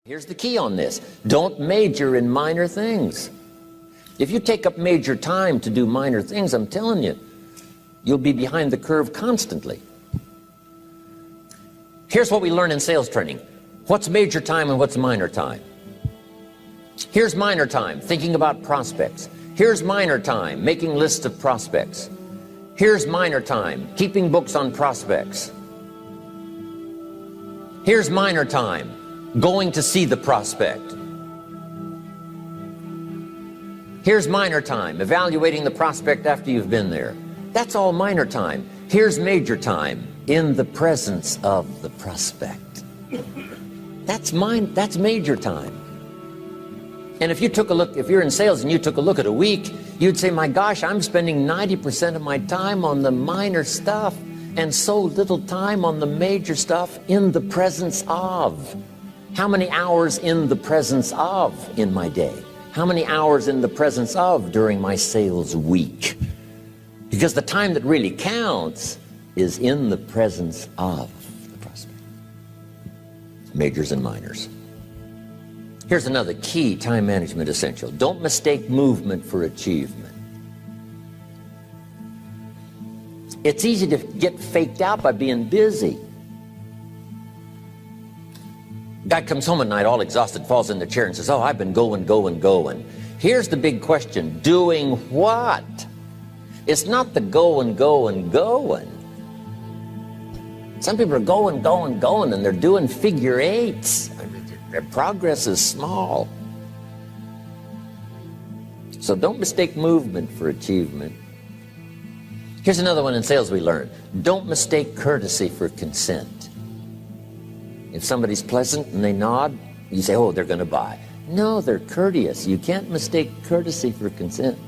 Here's the key on this. Don't major in minor things. If you take up major time to do minor things, I'm telling you, you'll be behind the curve constantly. Here's what we learn in sales training. What's major time and what's minor time? Here's minor time, thinking about prospects. Here's minor time, making lists of prospects. Here's minor time, keeping books on prospects. Here's minor time, going to see the prospect. Here's minor time, evaluating the prospect after you've been there. That's all minor time. Here's major time, in the presence of the prospect. That's major time. And if you took a look, if you're in sales and you took a look at a week, you'd say, my gosh, I'm spending 90% of my time on the minor stuff and so little time on the major stuff in the presence of. How many hours in the presence of in my day? How many hours in the presence of during my sales week? Because the time that really counts is in the presence of the prospect. Majors and minors. Here's another key time management essential. Don't mistake movement for achievement. It's easy to get faked out by being busy. Guy comes home at night all exhausted, falls in the chair and says, oh, I've been going. Here's the big question. Doing what? It's not the going. Some people are going, and they're doing figure eights. Their progress is small. So don't mistake movement for achievement. Here's another one in sales we learned. Don't mistake courtesy for consent. If somebody's pleasant and they nod, you say, oh, they're going to buy. No, they're courteous. You can't mistake courtesy for consent.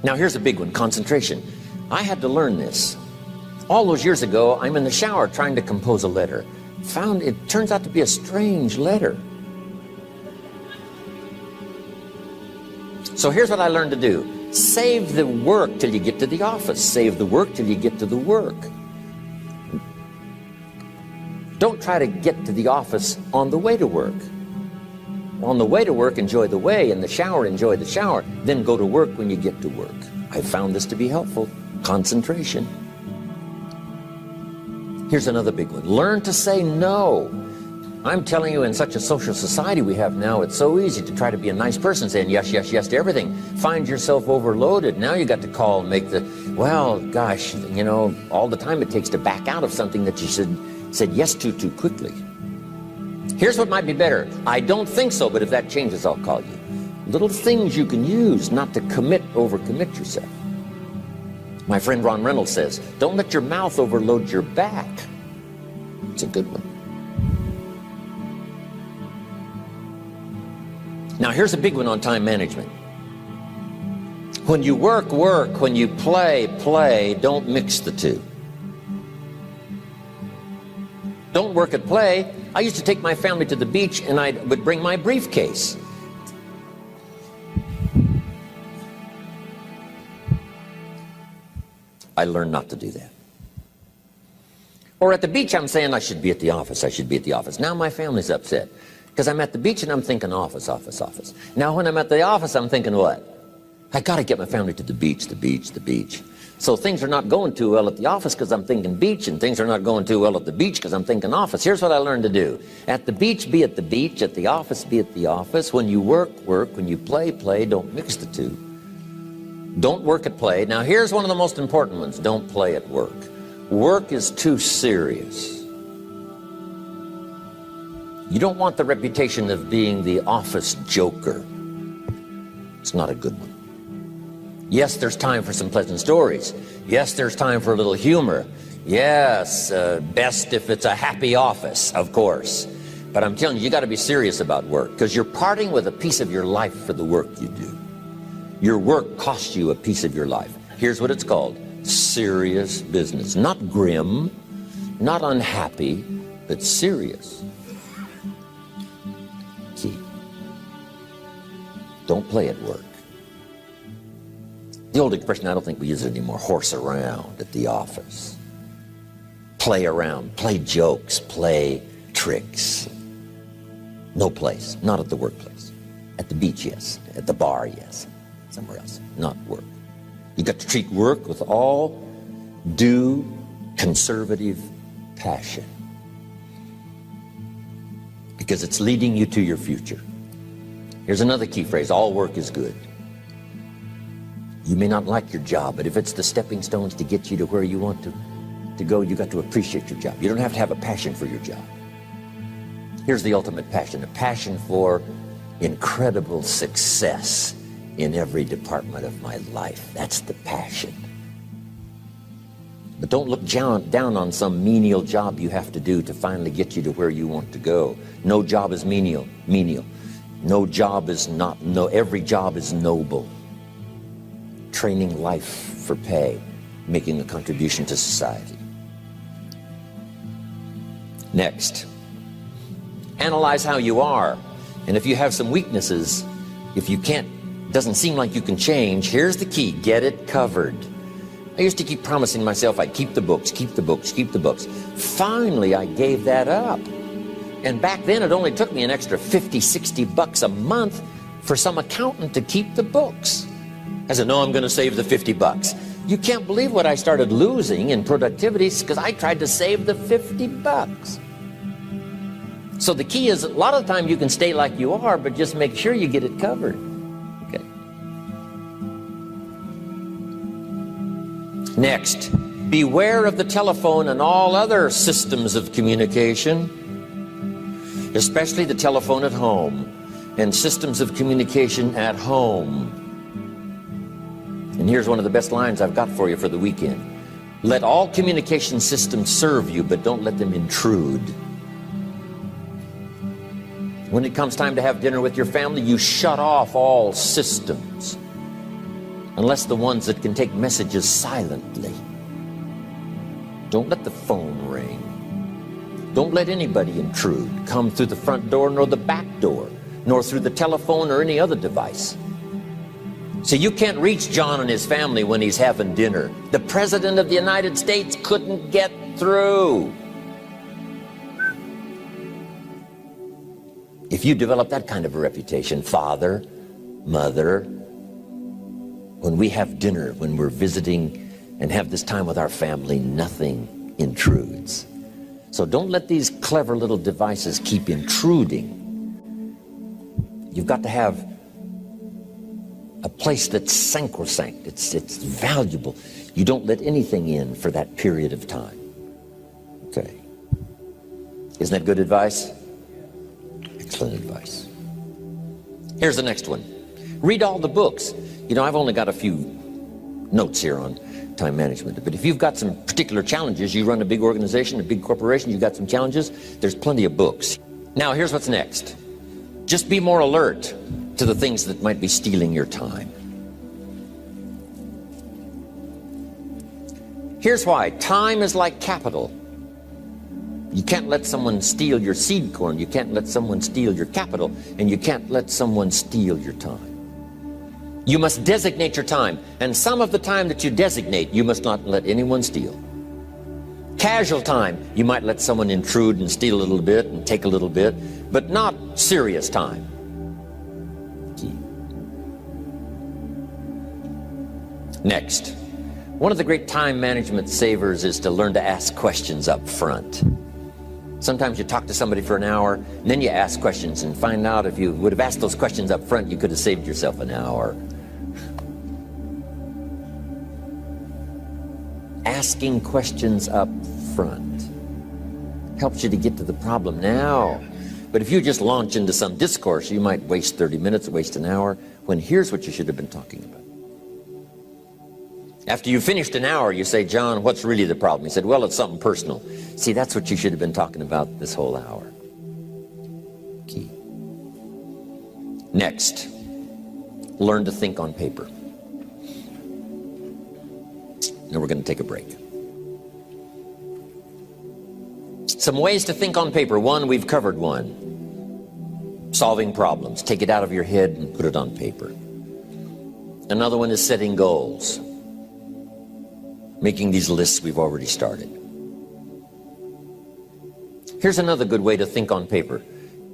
Now here's a big one, concentration. I had to learn this. All those years ago, I'm in the shower trying to compose a letter. Found it turns out to be a strange letter. So here's what I learned to do. Save the work till you get to the office. Save the work till you get to the work. Don't try to get to the office on the way to work. On the way to work, enjoy the way. In the shower, enjoy the shower. Then go to work when you get to work. I found this to be helpful. Concentration. Here's another big one. Learn to say no. I'm telling you, in such a social society we have now, it's so easy to try to be a nice person, saying yes, yes, yes to everything. Find yourself overloaded. Now you got to call and make the, well, gosh, you know, all the time it takes to back out of something that you said yes to too quickly. Here's what might be better. I don't think so, but if that changes, I'll call you. Little things you can use not to overcommit yourself. My friend Ron Reynolds says, don't let your mouth overload your back. It's a good one. Now here's a big one on time management. When you work, work. When you play, play. Don't mix the two. Don't work at play. I used to take my family to the beach and I would bring my briefcase. I learned not to do that. Or at the beach, I'm saying I should be at the office. I should be at the office. Now my family's upset because I'm at the beach and I'm thinking office, office, office. Now when I'm at the office, I'm thinking what? I got to get my family to the beach, the beach, the beach. So things are not going too well at the office because I'm thinking beach, and things are not going too well at the beach because I'm thinking office. Here's what I learned to do. At the beach, be at the beach. At the office, be at the office. When you work, work. When you play, play. Don't mix the two. Don't work at play. Now here's one of the most important ones. Don't play at work. Work is too serious. You don't want the reputation of being the office joker. It's not a good one. Yes, there's time for some pleasant stories. Yes, there's time for a little humor. Yes, best if it's a happy office, of course. But I'm telling you, you got to be serious about work because you're parting with a piece of your life for the work you do. Your work costs you a piece of your life. Here's what it's called. Serious business. Not grim, not unhappy, but serious. Key. Don't play at work. The old expression, I don't think we use it anymore, horse around at the office. Play around, play jokes, play tricks. No place, not at the workplace. At the beach, yes. At the bar, yes. Somewhere else, not work. You got to treat work with all due conservative passion, because it's leading you to your future. Here's another key phrase: all work is good. You may not like your job, but if it's the stepping stones to get you to where you want to go, you got to appreciate your job. You don't have to have a passion for your job. Here's the ultimate passion: a passion for incredible success in every department of my life. That's the passion. But don't look down on some menial job you have to do to finally get you to where you want to go. No job is menial. No job is not, every job is noble. Training life for pay, making a contribution to society. Next, analyze how you are. And if you have some weaknesses, if you can't, doesn't seem like you can change, here's the key: get it covered. I used to keep promising myself I'd keep the books, keep the books, keep the books. Finally, I gave that up. And back then, it only took me an extra $50, $60 a month for some accountant to keep the books. I said, no, I'm going to save the $50. You can't believe what I started losing in productivity because I tried to save the $50. So the key is, a lot of the time you can stay like you are, but just make sure you get it covered. Okay. Next, beware of the telephone and all other systems of communication, especially the telephone at home and systems of communication at home. And here's one of the best lines I've got for you for the weekend: let all communication systems serve you, but don't let them intrude. When it comes time to have dinner with your family, you shut off all systems, unless the ones that can take messages silently. Don't let the phone ring. Don't let anybody intrude, come through the front door nor the back door, nor through the telephone or any other device. So you can't reach John and his family when he's having dinner. The President of the United States couldn't get through. If you develop that kind of a reputation, father, mother, when we have dinner, when we're visiting and have this time with our family, nothing intrudes. So don't let these clever little devices keep intruding. You've got to have a place that's sacrosanct, it's valuable. You don't let anything in for that period of time. Okay. Isn't that good advice? Excellent advice. Here's the next one. Read all the books. You know, I've only got a few notes here on time management, but if you've got some particular challenges, you run a big organization, a big corporation, you've got some challenges, there's plenty of books. Now, here's what's next. Just be more alert to the things that might be stealing your time. Here's why. Time is like capital. You can't let someone steal your seed corn. You can't let someone steal your capital, and you can't let someone steal your time. You must designate your time, and some of the time that you designate, you must not let anyone steal. Casual time, you might let someone intrude and steal a little bit and take a little bit, but not serious time. Key. Next, one of the great time management savers is to learn to ask questions up front. Sometimes you talk to somebody for an hour, and then you ask questions and find out if you would have asked those questions up front, you could have saved yourself an hour. Asking questions up front helps you to get to the problem now. But if you just launch into some discourse, you might waste 30 minutes, waste an hour, when here's what you should have been talking about. After you finished an hour, you say, John, what's really the problem? He said, well, it's something personal. See, that's what you should have been talking about this whole hour. Key. Next, learn to think on paper. Now we're going to take a break. Some ways to think on paper. One, we've covered one. Solving problems. Take it out of your head and put it on paper. Another one is setting goals. Making these lists we've already started. Here's another good way to think on paper.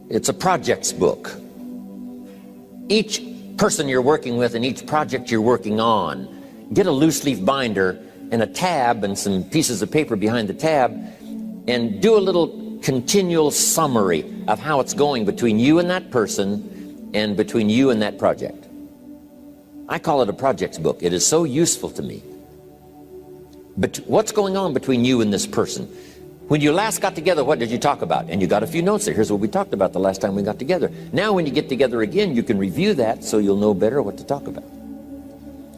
It's a projects book. Each person you're working with and each project you're working on, get a loose leaf binder and a tab and some pieces of paper behind the tab and do a little continual summary of how it's going between you and that person and between you and that project. I call it a projects book. It is so useful to me. But what's going on between you and this person? When you last got together, what did you talk about? And you got a few notes there. Here's what we talked about the last time we got together. Now when you get together again, you can review that so you'll know better what to talk about.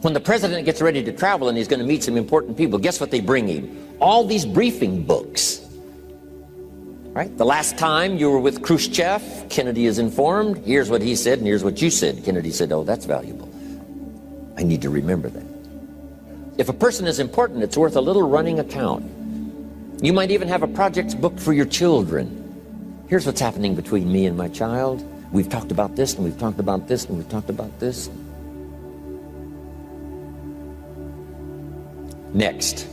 When the president gets ready to travel and he's going to meet some important people, guess what they bring him? All these briefing books. Right? The last time you were with Khrushchev, Kennedy is informed. Here's what he said and here's what you said. Kennedy said, oh, that's valuable. I need to remember that. If a person is important, it's worth a little running account. You might even have a projects book for your children. Here's what's happening between me and my child. We've talked about this, and we've talked about this, and we've talked about this. Next,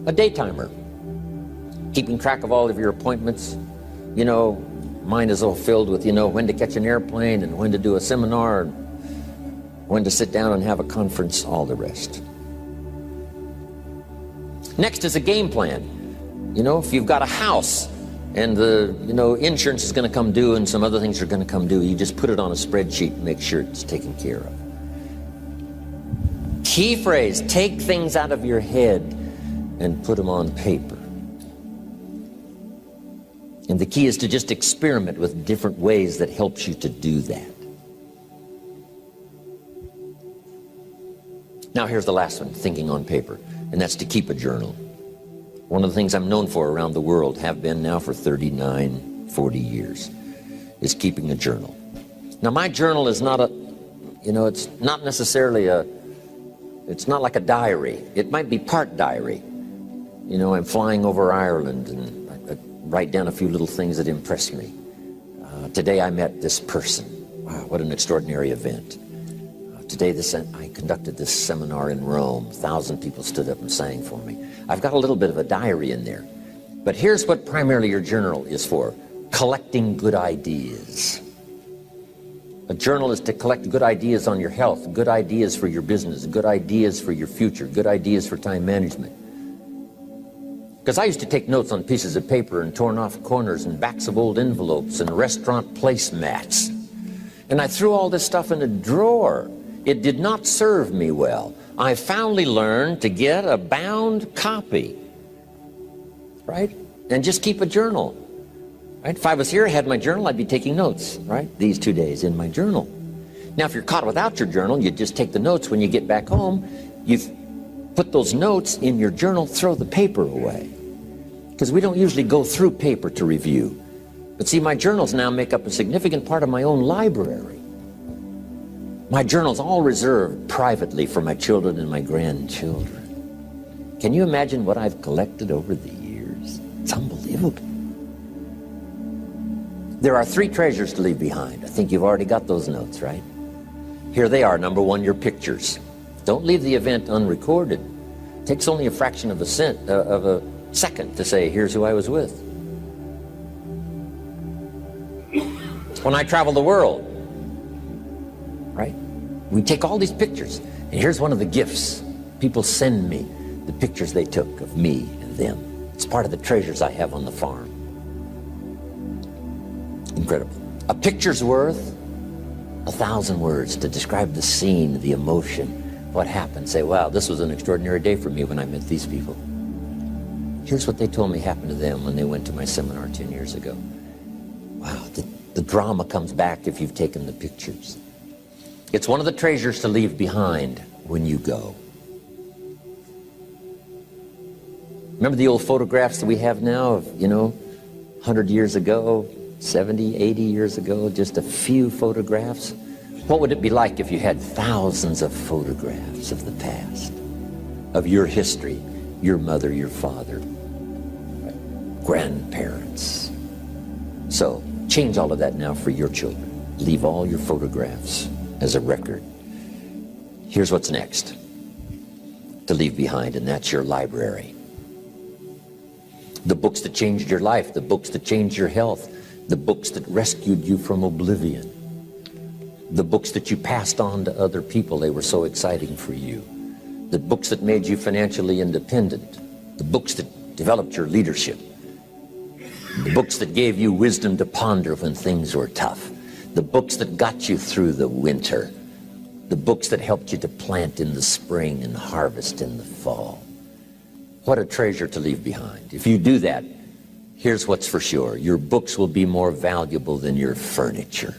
a day timer. Keeping track of all of your appointments. You know, mine is all filled with, when to catch an airplane and when to do a seminar, and when to sit down and have a conference, all the rest. Next is a game plan. If you've got a house and the, insurance is going to come due and some other things are going to come due, you just put it on a spreadsheet and make sure it's taken care of. Key phrase, take things out of your head and put them on paper. And the key is to just experiment with different ways that helps you to do that. Now here's the last one, thinking on paper, and that's to keep a journal. One of the things I'm known for around the world, have been now for 39, 40 years, is keeping a journal. Now my journal is not it's not necessarily it's not like a diary. It might be part diary. I'm flying over Ireland and I write down a few little things that impress me. Today I met this person. Wow, what an extraordinary event. Today I conducted this seminar in Rome. 1,000 people stood up and sang for me. I've got a little bit of a diary in there. But here's what primarily your journal is for. Collecting good ideas. A journal is to collect good ideas on your health, good ideas for your business, good ideas for your future, good ideas for time management. Because I used to take notes on pieces of paper and torn off corners and backs of old envelopes and restaurant placemats. And I threw all this stuff in a drawer. It did not serve me well. I finally learned to get a bound copy, right? And just keep a journal, right? If I was here, I had my journal, I'd be taking notes, right? These 2 days in my journal. Now, if you're caught without your journal, you just take the notes. When you get back home, you've put those notes in your journal, throw the paper away. Because we don't usually go through paper to review. But see, my journals now make up a significant part of my own library. My journal's all reserved privately for my children and my grandchildren. Can you imagine what I've collected over the years? It's unbelievable. There are 3 treasures to leave behind. I think you've already got those notes, right? Here they are. Number 1, your pictures. Don't leave the event unrecorded. It takes only a fraction of a second to say, here's who I was with. When I travel the world, right? We take all these pictures, and here's one of the gifts. People send me the pictures they took of me and them. It's part of the treasures I have on the farm. Incredible. A picture's worth 1,000 words to describe the scene, the emotion, what happened. Say, wow, this was an extraordinary day for me when I met these people. Here's what they told me happened to them when they went to my seminar 10 years ago. Wow, the drama comes back if you've taken the pictures. It's one of the treasures to leave behind when you go. Remember the old photographs that we have now of, 100 years ago, 70, 80 years ago, just a few photographs? What would it be like if you had thousands of photographs of the past, of your history, your mother, your father, grandparents? So change all of that now for your children. Leave all your photographs as a record. Here's what's next to leave behind, and that's your library. The books that changed your life, the books that changed your health, the books that rescued you from oblivion, the books that you passed on to other people, they were so exciting for you, the books that made you financially independent, the books that developed your leadership, the books that gave you wisdom to ponder when things were tough, the books that got you through the winter, the books that helped you to plant in the spring and harvest in the fall. What a treasure to leave behind. If you do that, here's what's for sure. Your books will be more valuable than your furniture.